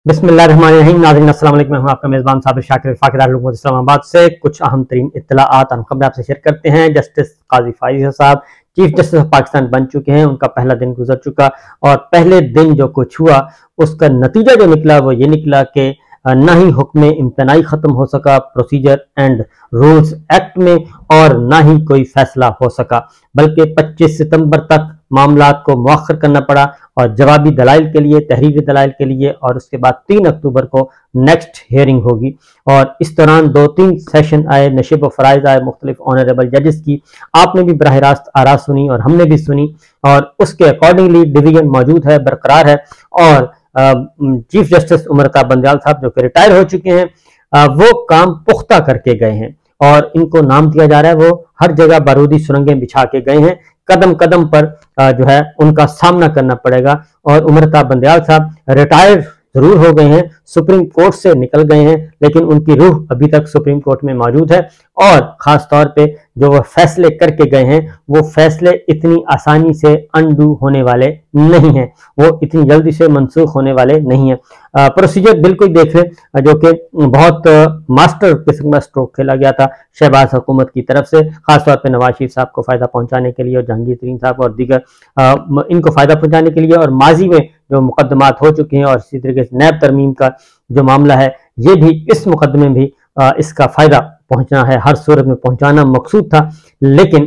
बिस्मिल्लाहिर्रहमानिर्रहीम। नाज़रीन अस्सलाम वालेकुम। मैं हूं आपका मेज़बान साबिर शाकिर फाकिर इस्लामाबाद से कुछ अहम तरीन इत्तलाआत और खबरें आपसे शेयर करते हैं। जस्टिस काजी फाइज़ साहब चीफ जस्टिस ऑफ पाकिस्तान बन चुके हैं। उनका पहला दिन गुजर चुका और पहले दिन जो कुछ हुआ उसका नतीजा जो निकला वो ये निकला कि ना ही हुक्म इम्तनाई ख़त्म हो सका प्रोसीजर एंड रूल्स एक्ट में और ना ही कोई फैसला हो सका, बल्कि 25 सितंबर तक मामलात को मुअख्खर करना पड़ा और जवाबी दलाइल के लिए, तहरीरी दलाइल के लिए, और उसके बाद 3 अक्टूबर को नेक्स्ट हियरिंग होगी। और इस दौरान 2-3 सेशन आए, नशिब व फराइज आए मुख्तलिफ ऑनरेबल जजेस की। आपने भी बराह रास्त आरा सुनी और हमने भी सुनी और उसके अकॉर्डिंगली डिवीजन मौजूद है, बरकरार है। और चीफ जस्टिस उमर अता बंदयाल साहब जो कि रिटायर हो चुके हैं, वो काम पुख्ता करके गए हैं और इनको नाम दिया जा रहा है वो हर जगह बारूदी सुरंगें बिछा के गए हैं। कदम कदम पर जो है उनका सामना करना पड़ेगा। और उमर अता बंदयाल साहब रिटायर जरूर हो गए हैं, सुप्रीम कोर्ट से निकल गए हैं, लेकिन उनकी रूह अभी तक सुप्रीम कोर्ट में मौजूद है। और खास तौर पे जो वो फैसले करके गए हैं वो फैसले इतनी आसानी से अनडू होने वाले नहीं हैं, वो इतनी जल्दी से मनसूख होने वाले नहीं हैं। प्रोसीजर बिल्कुल देख लें जो कि बहुत मास्टर किस्म का स्ट्रोक खेला गया था शहबाज हुकूमत की तरफ से, खासतौर पर नवाज शरीफ साहब को फायदा पहुंचाने के लिए और जहांगीर तरीन साहब और दीगर इनको फायदा पहुंचाने के लिए। और माजी में जो मुकदमात हो चुके हैं और इसी तरीके से नैब तरमीम का जो मामला है ये भी इस मुकदमे में भी इसका फायदा पहुंचना है, हर सूरत में पहुंचाना मकसूद था। लेकिन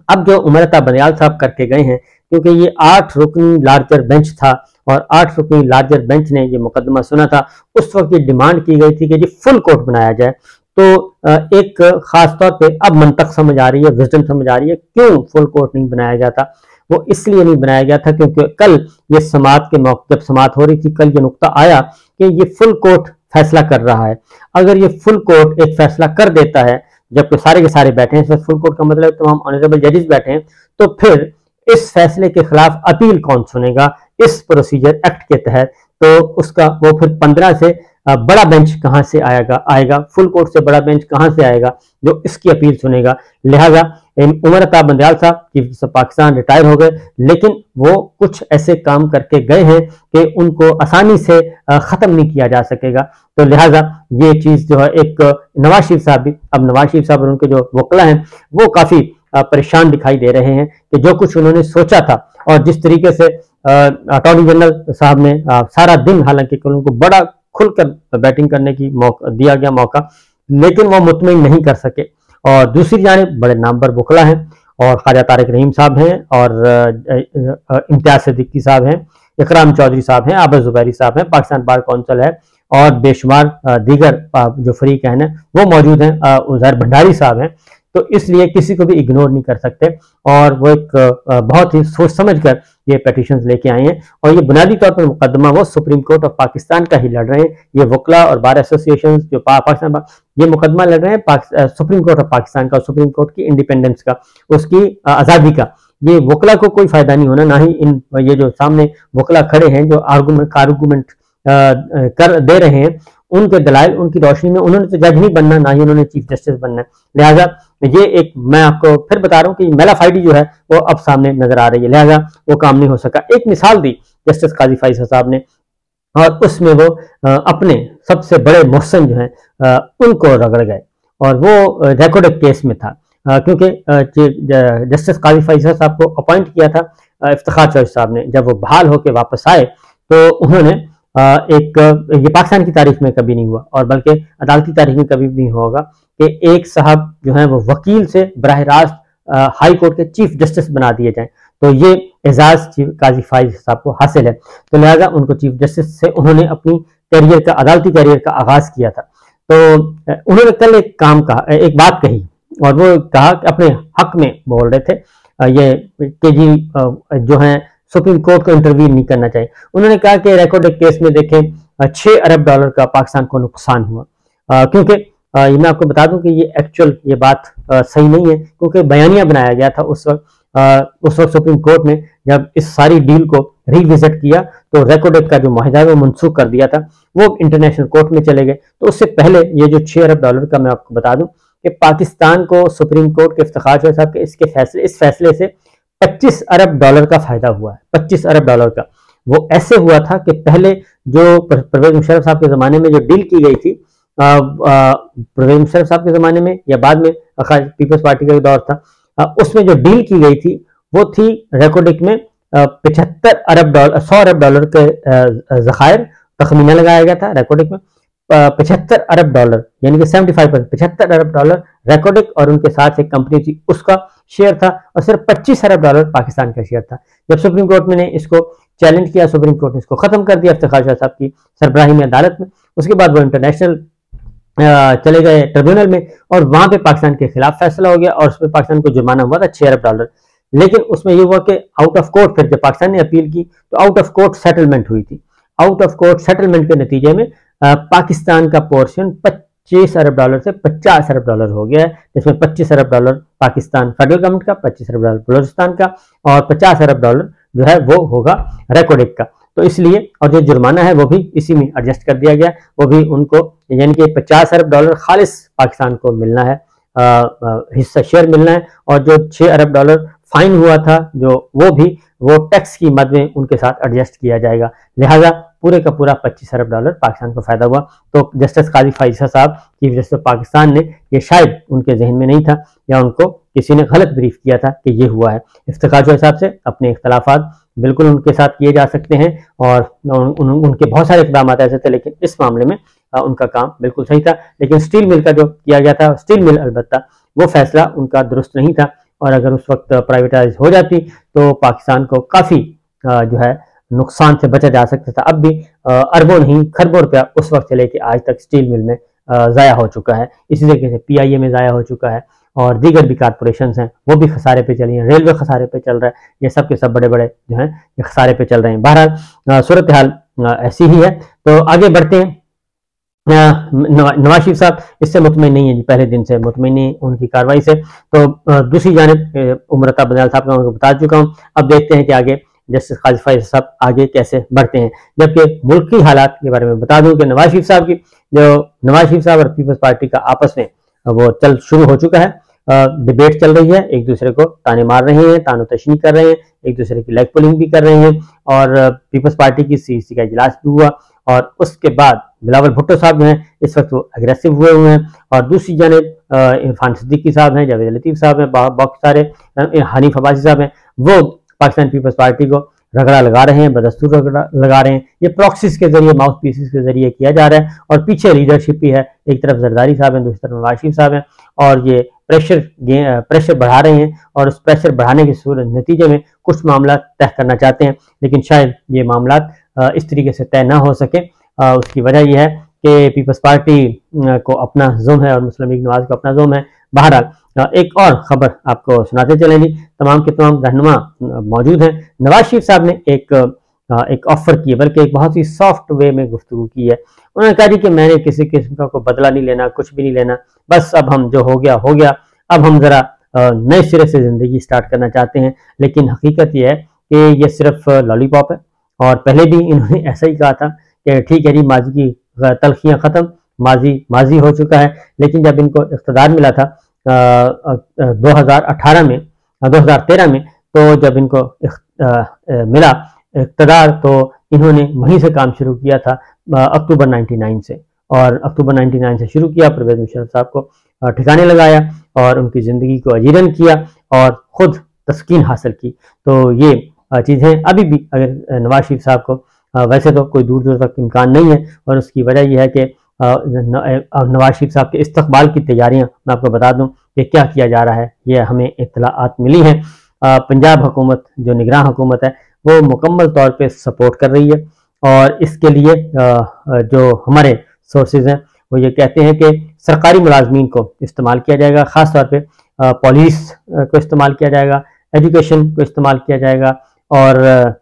अब जो उमर अता बंदयाल साहब करके गए हैं, क्योंकि ये 8 रुकनी लार्जर बेंच था और 8 रुकनी लार्जर बेंच ने ये मुकदमा सुना था, उस वक्त ये डिमांड की गई थी कि जी फुल कोर्ट बनाया जाए। तो एक खास तौर पे अब मंतक समझ आ रही है, विजडम समझ आ रही है क्यों फुल कोर्ट नहीं बनाया जाता। वो इसलिए नहीं बनाया गया था क्योंकि कल ये समात के मौके, जब समात हो रही थी, कल ये नुक्ता आया कि ये फुल कोर्ट फैसला कर रहा है। अगर ये फुल कोर्ट एक फैसला कर देता है जबकि सारे के सारे बैठे हैं, फुल कोर्ट का मतलब तमाम ऑनरेबल जजेस बैठे हैं, तो फिर इस फैसले के खिलाफ अपील कौन सुनेगा इस प्रोसीजर एक्ट के तहत। तो उसका वो फिर 15 से बड़ा बेंच कहां से आएगा, फुल कोर्ट से बड़ा बेंच कहां से आएगा जो इसकी अपील सुनेगा। लिहाजा उमर अता बंदयाल साहब चीफ जस्टिस पाकिस्तान रिटायर हो गए, लेकिन वो कुछ ऐसे काम करके गए हैं कि उनको आसानी से खत्म नहीं किया जा सकेगा। तो लिहाजा ये चीज जो है, एक नवाज शरीफ साहब भी, अब नवाज शरीफ साहब और उनके जो वकला हैं वो काफी परेशान दिखाई दे रहे हैं कि जो कुछ उन्होंने सोचा था और जिस तरीके से अटॉर्नी जनरल साहब ने सारा दिन, हालांकि उनको बड़ा खुलकर बैटिंग करने की दिया गया मौका, लेकिन वो मुतमिन नहीं कर सके। और दूसरी जानिब बड़े नामवर वकला हैं और ख्वाजा तारिक रहीम साहब हैं और इम्तियाज सिद्दीकी साहब हैं, इकराम चौधरी साहब हैं, आबिद जुबैरी साहब हैं, पाकिस्तान बार कौंसिल है और बेशुमार दीगर जो फरीक हैं वो मौजूद हैं, उज़ैर भंडारी साहब हैं। तो इसलिए किसी को भी इग्नोर नहीं कर सकते और वो एक बहुत ही सोच समझ कर ये पिटीशंस लेके आए हैं। और ये बुनियादी तौर पर मुकदमा वो सुप्रीम कोर्ट ऑफ पाकिस्तान का ही लड़ रहे हैं। ये वकला और बार एसोसिएशन जो पाकिस्तान ये मुकदमा लड़ रहे हैं सुप्रीम कोर्ट ऑफ पाकिस्तान का, सुप्रीम कोर्ट की इंडिपेंडेंस का, उसकी आज़ादी का। ये वकला को कोई फायदा नहीं होना, ना ही इन ये जो सामने वकला खड़े हैं जो आर्गूमेंट कर दे रहे हैं, उनके दलाइल, उनकी रोशनी में उन्होंने तो जज नहीं बनना, ना ही उन्होंने चीफ जस्टिस बनना है। लिहाजा ये एक, मैं आपको फिर बता रहा हूँ कि मेलाफाइडी जो है वो अब सामने नजर आ रही है, लिहाजा वो काम नहीं हो सका। एक मिसाल दी जस्टिस काजी फाइज़ साहब ने और उसमें वो अपने सबसे बड़े मोहसन जो हैं उनको रगड़ गए और वो रिकॉर्ड केस में था, क्योंकि जस्टिस काजी फाइज़ साहब को अपॉइंट किया था इफ्तिखार चौधरी साहब ने। जब वो बहाल होकर वापस आए तो उन्होंने ये पाकिस्तान की तारीख में कभी नहीं हुआ और बल्कि अदालती तारीख में कभी भी नहीं होगा कि एक साहब जो है वो वकील से बराह रास्त हाई कोर्ट के चीफ जस्टिस बना दिए जाएं। तो ये एजाज काजी फाइज़ साहब को हासिल है। तो लिहाजा उनको चीफ जस्टिस से उन्होंने अपनी कैरियर का, अदालती कैरियर का आगाज किया था। तो उन्होंने कल एक काम कहा, एक बात कही और वो कहा कि अपने हक में बोल रहे थे ये कि जी जो है सुप्रीम कोर्ट को इंटरवीन नहीं करना चाहिए। उन्होंने कहा कि रिकॉर्ड केस में देखें $6 अरब का पाकिस्तान को नुकसान हुआ, क्योंकि ये मैं आपको बता दूं कि ये एक्चुअल ये बात सही नहीं है, क्योंकि बयानिया बनाया गया था उस वक्त सुप्रीम कोर्ट ने जब इस सारी डील को रिविजिट किया तो रिकॉर्ड का जो माहिदा है वो मनसूख कर दिया था, वो इंटरनेशनल कोर्ट में चले गए। तो उससे पहले ये जो $6 अरब का मैं आपको बता दूं कि पाकिस्तान को सुप्रीम कोर्ट के इफ्तिखार चौधरी साहब के इस फैसले से $25 अरब का फायदा हुआ है, $25 अरब का। वो ऐसे हुआ था कि पहले जो परवेज मुशर्रफ साहब के ज़माने में जो डील की गई थी, परवेज मुशर्रफ साहब के ज़माने में या बाद में पीपल्स पार्टी का दौर था, उसमें जो डील की गई थी वो थी रेकोडिक में 75 अरब डॉलर 100 अरब डॉलर के ज़खायर तखमीना लगाया गया था रेकोडिक में। 75 अरब डॉलर यानी कि 75% 75 अरब डॉलर रेकोडिक और उनके साथ एक कंपनी थी उसका शेयर था, और सिर्फ 25 अरब डॉलर पाकिस्तान का शेयर था। जब सुप्रीम कोर्ट में ने इसको चैलेंज किया, सुप्रीम कोर्ट ने इसको खत्म कर दिया इफ्तिखार शाह साहब की सरबराही में अदालत में। उसके बाद वो इंटरनेशनल चले गए ट्रिब्यूनल में, और वहां पे पाकिस्तान के खिलाफ फैसला हो गया और उसमें पाकिस्तान को जुर्माना हुआ था 6 अरब डॉलर। लेकिन उसमें ये हुआ कि आउट ऑफ कोर्ट, फिर जब पाकिस्तान ने अपील की तो आउट ऑफ कोर्ट सेटलमेंट हुई थी। आउट ऑफ कोर्ट सेटलमेंट के नतीजे में पाकिस्तान का पोर्शन 25 अरब डॉलर से 50 अरब डॉलर हो गया है, जिसमें 25 अरब डॉलर पाकिस्तान फेडरल गवर्नमेंट का, 25 अरब डॉलर बलूचिस्तान का, और 50 अरब डॉलर जो है वो होगा रेकोडिक का। तो इसलिए, और जो जुर्माना है वो भी इसी में एडजस्ट कर दिया गया, वो भी उनको, यानी कि 50 अरब डॉलर खालिस पाकिस्तान को मिलना है, हिस्सा शेयर मिलना है, और जो 6 अरब डॉलर फाइन हुआ था जो वो टैक्स की मद में उनके साथ एडजस्ट किया जाएगा। लिहाजा पूरे का पूरा 25 अरब डॉलर पाकिस्तान को फायदा हुआ। तो जस्टिस काजी फाइज़ साहब, चीफ जस्टिस पाकिस्तान ने, ये शायद उनके जहन में नहीं था या उनको किसी ने गलत ब्रीफ किया था कि ये हुआ है। इफ्तिखार शाह साहब से अपने इख्तलाफात बिल्कुल उनके साथ किए जा सकते हैं, और उनके बहुत सारे इक़दाम ऐसे थे, लेकिन इस मामले में उनका काम बिल्कुल सही था। लेकिन स्टील मिल का जो किया गया था, स्टील मिल अलबत्ता वो फैसला उनका दुरुस्त नहीं था, और अगर उस वक्त प्राइवेटाइज हो जाती तो पाकिस्तान को काफ़ी जो है नुकसान से बचा जा सकता था। अब भी अरबों नहीं खरबों रुपया उस वक्त से लेके आज तक स्टील मिल में ज़ाया हो चुका है। इसी तरीके से PIA में ज़ाया हो चुका है, और दीगर भी कारपोरेशन हैं वो भी खसारे पे चली हैं, रेलवे खसारे पे चल रहा है, ये सब के सब बड़े बड़े जो हैं ये खसारे पे चल रहे हैं। बहरहाल सूरत हाल ऐसी ही है। तो आगे बढ़ते हैं। नवाज शरीफ साहब इससे मुतमईन नहीं है जी, पहले दिन से मुतमईन नहीं उनकी कार्रवाई से। तो दूसरी जानिब उमरता बदयाल साहब का मैं बता चुका हूँ। अब देखते हैं कि आगे जस्टिस काजी फाइज़ साहब आगे कैसे बढ़ते हैं। जबकि मुल्क की हालात के बारे में बता दूं कि नवाज शरीफ साहब और पीपल्स पार्टी का आपस में वो शुरू हो चुका है। डिबेट चल रही है, एक दूसरे को ताने मार रहे हैं, तानो तशनी कर रहे हैं, एक दूसरे की लेग पुलिंग भी कर रहे हैं, और पीपल्स पार्टी की CEC का इजलास भी हुआ, और उसके बाद बिलावल भुट्टो साहब जो हैं इस वक्त वो अग्रेसिव हुए हैं, और दूसरी जानिब इरफान सिद्दीकी साहब हैं, जावेद लतीफ़ साहब हैं, बहुत सारे हनीफ अब्बासी साहब हैं, वो पाकिस्तान पीपल्स पार्टी को रगड़ा लगा रहे हैं, बदस्तूर रगड़ा लगा रहे हैं। ये प्रॉक्सीज के जरिए, माउथ पीसेस के जरिए किया जा रहा है, और पीछे लीडरशिप भी है, एक तरफ जरदारी साहब हैं, दूसरी तरफ नवाज शरीफ साहब हैं, और ये प्रेशर बढ़ा रहे हैं, और उस प्रेशर बढ़ाने के नतीजे में कुछ मामला तय करना चाहते हैं, लेकिन शायद ये मामला इस तरीके से तय ना हो सके। उसकी वजह यह है कि पीपल्स पार्टी को अपना जुल्म है और मुस्लिम लीग नवाज को अपना जुल्म है। बहरहाल एक और खबर आपको सुनाते चलेंगे। तमाम के तमाम रहनुमा मौजूद हैं। नवाज शरीफ साहब ने एक ऑफर की है, बल्कि एक बहुत ही सॉफ्ट वे में गुफ्तगू की है। उन्होंने कहा कि मैंने किसी किस्म का कोई बदला नहीं लेना, कुछ भी नहीं लेना, बस अब हम जो हो गया, अब हम जरा नए सिरे से जिंदगी स्टार्ट करना चाहते हैं। लेकिन हकीकत यह है कि यह सिर्फ लॉलीपॉप है, और पहले भी इन्होंने ऐसा ही कहा था कि ठीक है जी, माजी की तलखियां खत्म, माजी हो चुका है। लेकिन जब इनको इख्तिदार मिला था 2013 में, तो जब इनको मिला इख्तिदार, तो इन्होंने वहीं से काम शुरू किया था अक्टूबर 99 से, और अक्टूबर 99 से शुरू किया, परवेज मुशर्रफ साहब को ठिकाने लगाया और उनकी ज़िंदगी को अजीरन किया और ख़ुद तस्कीन हासिल की। तो ये चीज़ें अभी भी, अगर नवाज शरीफ साहब को वैसे तो कोई दूर तक इम्कान नहीं है, और उसकी वजह यह है कि नवाज शरीफ साहब के इस्तकबाल की तैयारियां, मैं आपको बता दूं कि क्या किया जा रहा है, ये हमें इत्तलाआत मिली हैं। पंजाब हुकूमत, जो निगरान हुकूमत है, वो मुकम्मल तौर पे सपोर्ट कर रही है, और इसके लिए जो हमारे सोर्सेज हैं वो ये कहते हैं कि सरकारी मुलाजमीन को इस्तेमाल किया जाएगा, ख़ास तौर पे पुलिस को इस्तेमाल किया जाएगा, एजुकेशन को इस्तेमाल किया जाएगा, और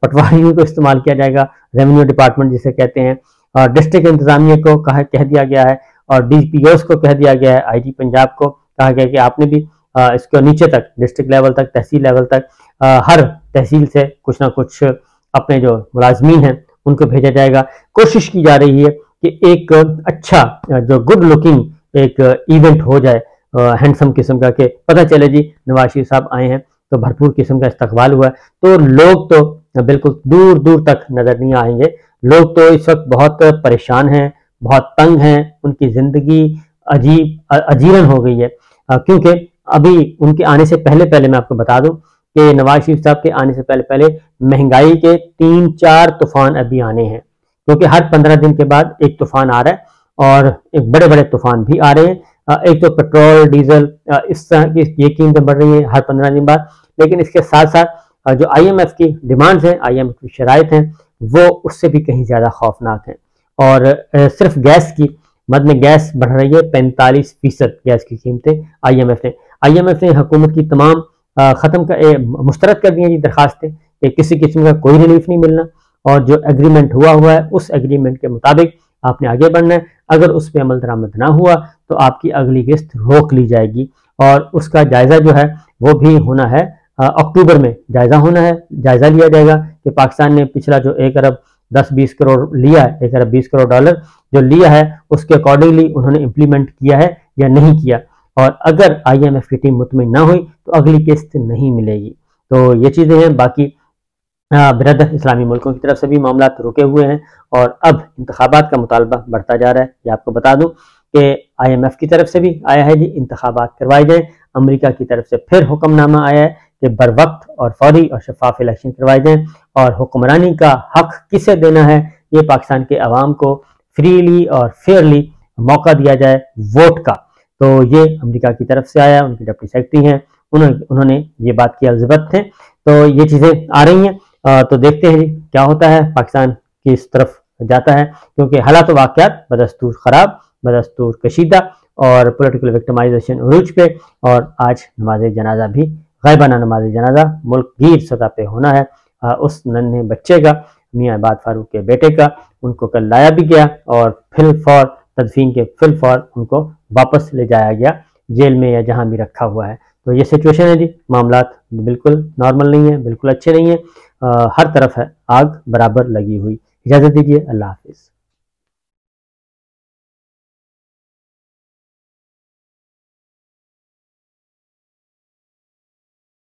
पटवारियों को इस्तेमाल किया जाएगा, रेवेन्यू डिपार्टमेंट जिसे कहते हैं, और डिस्ट्रिक्ट इंतजामिया को कह दिया गया है, और DPOs को कह दिया गया है, IG पंजाब को कहा गया कि आपने भी इसको नीचे तक, डिस्ट्रिक्ट लेवल तक, तहसील लेवल तक, हर तहसील से कुछ ना कुछ अपने जो मुलाजमीन हैं उनको भेजा जाएगा। कोशिश की जा रही है कि एक अच्छा, जो गुड लुकिंग एक इवेंट हो जाए, हैंडसम किस्म का, कि पता चले जी नवाज शरीफ साहब आए हैं तो भरपूर किस्म का इस्तकबाल हुआ है, तो लोग तो बिल्कुल दूर दूर तक नजर नहीं आएंगे। लोग तो इस वक्त बहुत परेशान हैं, बहुत तंग हैं, उनकी जिंदगी अजीरन हो गई है, क्योंकि अभी उनके आने से पहले पहले मैं आपको बता दूं कि नवाज शरीफ साहब के आने से पहले पहले महंगाई के 3-4 तूफान अभी आने हैं, क्योंकि हर 15 दिन के बाद एक तूफान आ रहा है और एक बड़े बड़े तूफान भी आ रहे हैं। एक तो पेट्रोल डीजल इस तरह की ये कीमतें बढ़ रही है हर 15 दिन बाद, लेकिन इसके साथ साथ जो IMF की डिमांड्स हैं, IMF की शराइत हैं, वो उससे भी कहीं ज्यादा खौफनाक हैं। और सिर्फ गैस की मद में गैस बढ़ रही है 45% गैस की कीमतें। IMF ने हुकूमत की तमाम मुस्तरद कर दी है दरखास्तें कि किसी किस्म का कोई रिलीफ नहीं मिलना, और जो एग्रीमेंट हुआ है उस एग्रीमेंट के मुताबिक आपने आगे बढ़ना है। अगर उस पर अमल दरामद ना हुआ तो आपकी अगली किस्त रोक ली जाएगी, और उसका जायजा जो है वो भी होना है अक्टूबर में। जायजा लिया जाएगा कि पाकिस्तान ने पिछला जो 1 अरब 10-20 करोड़ लिया है, 1 अरब 20 करोड़ डॉलर जो लिया है, उसके अकॉर्डिंगली उन्होंने इम्प्लीमेंट किया है या नहीं किया। और अगर IMF की टीम मुतमिन ना हुई तो अगली किस्त नहीं मिलेगी। तो ये चीजें हैं। बाकी बिरदर इस्लामी मुल्कों की तरफ से भी मामला रुके हुए हैं, और अब इंतखाबात का मुतालबा बढ़ता जा रहा है। ये आपको बता दूं कि IMF की तरफ से भी आया है जी इंतखाबात करवाए जाए। अमेरिका की तरफ से फिर हुक्मनामा आया है कि बर वक्त और फौरी और शफाफ इलेक्शन करवाए जाएं, और हुक्मरानी का हक किसे देना है ये पाकिस्तान के अवाम को फ्रीली और फेयरली मौका दिया जाए वोट का। तो ये अमेरिका की तरफ से आया, उनके डिप्टी सेक्रेटरी हैं, उन्होंने ये बात की, एलिजाबेथ थे। तो ये चीज़ें आ रही हैं, तो देखते हैं जी क्या होता है, पाकिस्तान किस तरफ जाता है, क्योंकि हालात वाक़यात बदस्तूर ख़राब, बदस्तूर कशीदा, और पॉलिटिकल विक्टिमाइजेशन उरूज पे। और आज नमाज जनाजा भी, गायबाना नमाज जनाजा मुल्क गिर सतह पे होना है उस नन्हे बच्चे का, मियाँ इबाद फारूक के बेटे का। उनको कल लाया भी गया और फिलफौर तदफीन के फिलफौर उनको वापस ले जाया गया जेल में या जहाँ भी रखा हुआ है। तो ये सिचुएशन है जी, मामलात बिल्कुल नॉर्मल नहीं है, बिल्कुल अच्छे नहीं है, हर तरफ है आग बराबर लगी हुई। इजाज़त दीजिए, अल्लाह हाफिज़।